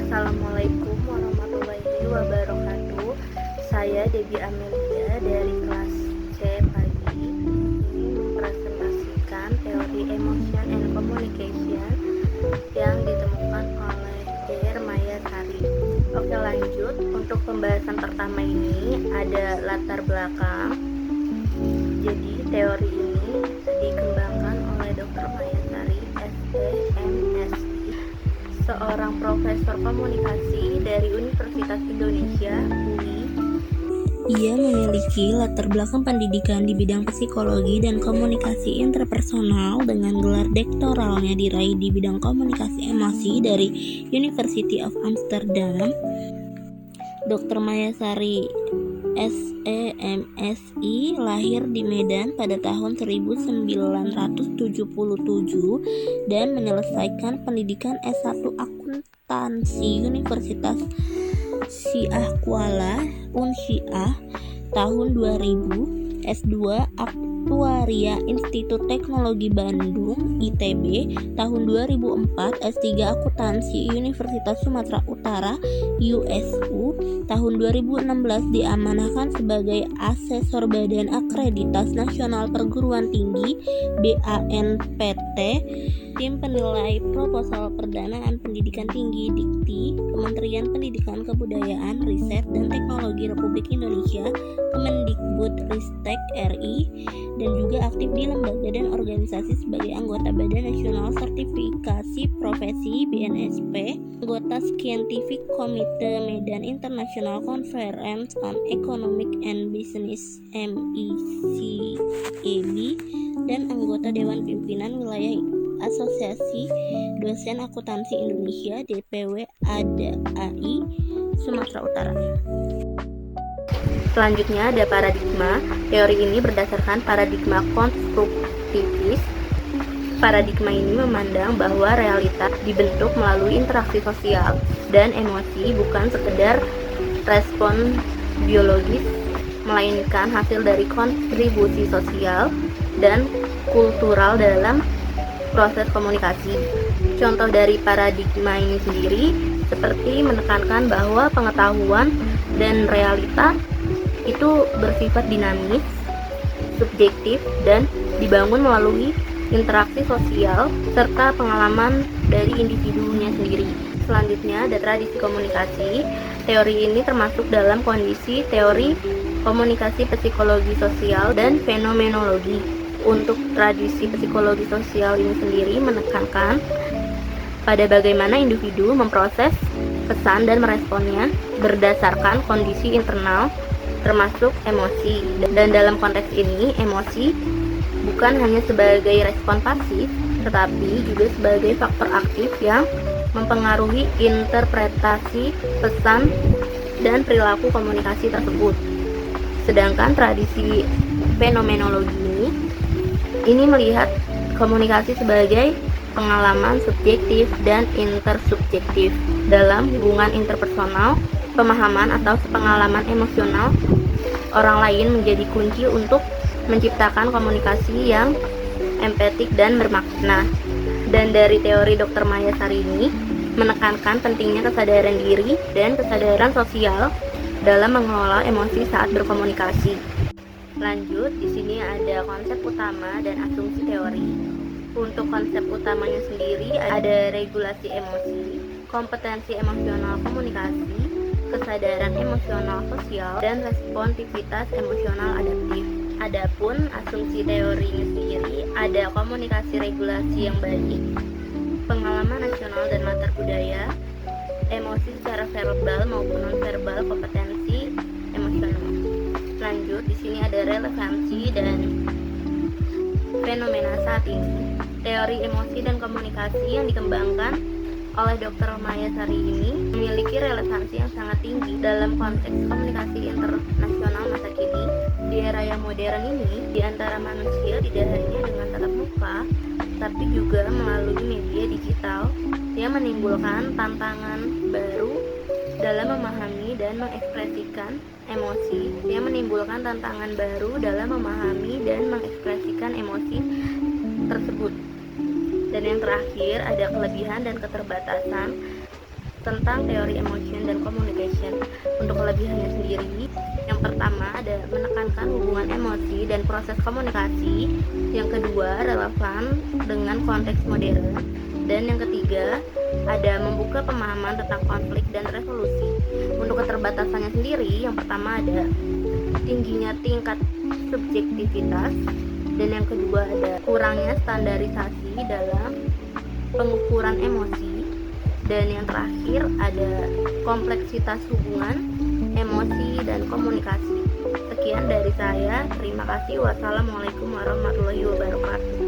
Assalamualaikum warahmatullahi wabarakatuh. Saya Debbie Amelia dari kelas C pagi ini mempresentasikan teori Emotion and Communication yang ditemukan oleh Dr. Maya Sari. Oke, lanjut. Untuk pembahasan pertama ini ada latar belakang. Jadi teori ini dikembangkan oleh Dr. Maya Sari, SEMSI, seorang profesor komunikasi dari Universitas Indonesia (UI). Ia memiliki latar belakang pendidikan di bidang psikologi dan komunikasi interpersonal dengan gelar doktoralnya diraih di bidang komunikasi emosi dari University of Amsterdam. Dr. Maya Sari, SEMSI, lahir di Medan pada tahun 1977 dan menyelesaikan pendidikan S1 Akuntansi Universitas Syiah Kuala Unsyiah tahun 2000, S2 Aktuaria Institut Teknologi Bandung ITB tahun 2004, S3 Akuntansi Universitas Sumatera Utara USU tahun 2016, diamanahkan sebagai asesor Badan Akreditas Nasional Perguruan Tinggi BANPT, tim penilai proposal perdanaan pendidikan tinggi Dikti, Kementerian Pendidikan Kebudayaan, Riset dan Teknologi Republik Indonesia, Kemendikbudristek RI, dan juga aktif di lembaga dan organisasi sebagai anggota Badan Nasional Sertifikasi Profesi (BNSP), anggota Scientific Committee Medan International Conference on Economic and Business (MECEB), dan anggota Dewan Pimpinan Wilayah Asosiasi Dosen Akuntansi Indonesia (DPW ADAI) Sumatera Utara. Selanjutnya ada paradigma. Teori ini berdasarkan paradigma konstruktivis. Paradigma ini memandang bahwa realitas dibentuk melalui interaksi sosial dan emosi, bukan sekedar respon biologis, melainkan hasil dari kontribusi sosial dan kultural dalam proses komunikasi. Contoh dari paradigma ini sendiri seperti menekankan bahwa pengetahuan dan realita itu bersifat dinamis, subjektif, dan dibangun melalui interaksi sosial serta pengalaman dari individunya sendiri. Selanjutnya ada tradisi komunikasi. Teori ini termasuk dalam kondisi teori komunikasi psikologi sosial dan fenomenologi. Untuk tradisi psikologi sosial ini sendiri menekankan pada bagaimana individu memproses pesan dan meresponnya berdasarkan kondisi internal termasuk emosi. Dan dalam konteks ini, emosi bukan hanya sebagai respon pasif, tetapi juga sebagai faktor aktif yang mempengaruhi interpretasi pesan dan perilaku komunikasi tersebut. Sedangkan tradisi fenomenologi ini melihat komunikasi sebagai pengalaman subjektif dan intersubjektif dalam hubungan interpersonal. Pemahaman atau pengalaman emosional orang lain menjadi kunci untuk menciptakan komunikasi yang empatik dan bermakna. Dan dari teori Dr. Maya Sari ini menekankan pentingnya kesadaran diri dan kesadaran sosial dalam mengelola emosi saat berkomunikasi. Lanjut, di sini ada konsep utama dan asumsi teori. Untuk konsep utamanya sendiri ada regulasi emosi, kompetensi emosional komunikasi, kesadaran emosional sosial, dan responsivitas emosional adaptif. Adapun asumsi teorinya sendiri ada komunikasi regulasi yang baik, pengalaman nasional dan latar budaya, emosi secara verbal maupun nonverbal, kompetensi emosional. Lanjut, di sini ada relevansi dan fenomena saat ini. Teori emosi dan komunikasi yang dikembangkan oleh Dr. Maya Sari ini memiliki relevansi yang sangat tinggi dalam konteks komunikasi internasional masa kini. Di era yang modern ini, di antara manusia tidak hanya dengan tatap muka, tapi juga melalui media digital yang menimbulkan tantangan baru dalam memahami dan mengekspresikan emosi, tersebut. Dan yang terakhir ada kelebihan dan keterbatasan tentang teori emotion dan communication. Untuk kelebihannya sendiri, yang pertama ada menekankan hubungan emosi dan proses komunikasi. Yang kedua, relevan dengan konteks modern. Dan yang ketiga, ada membuka pemahaman tentang konflik dan resolusi. Untuk keterbatasannya sendiri, yang pertama ada tingginya tingkat subjektivitas, dan yang kedua ada kurangnya standarisasi dalam pengukuran emosi, dan yang terakhir ada kompleksitas hubungan, emosi, dan komunikasi. Sekian dari saya, terima kasih. Wassalamualaikum warahmatullahi wabarakatuh.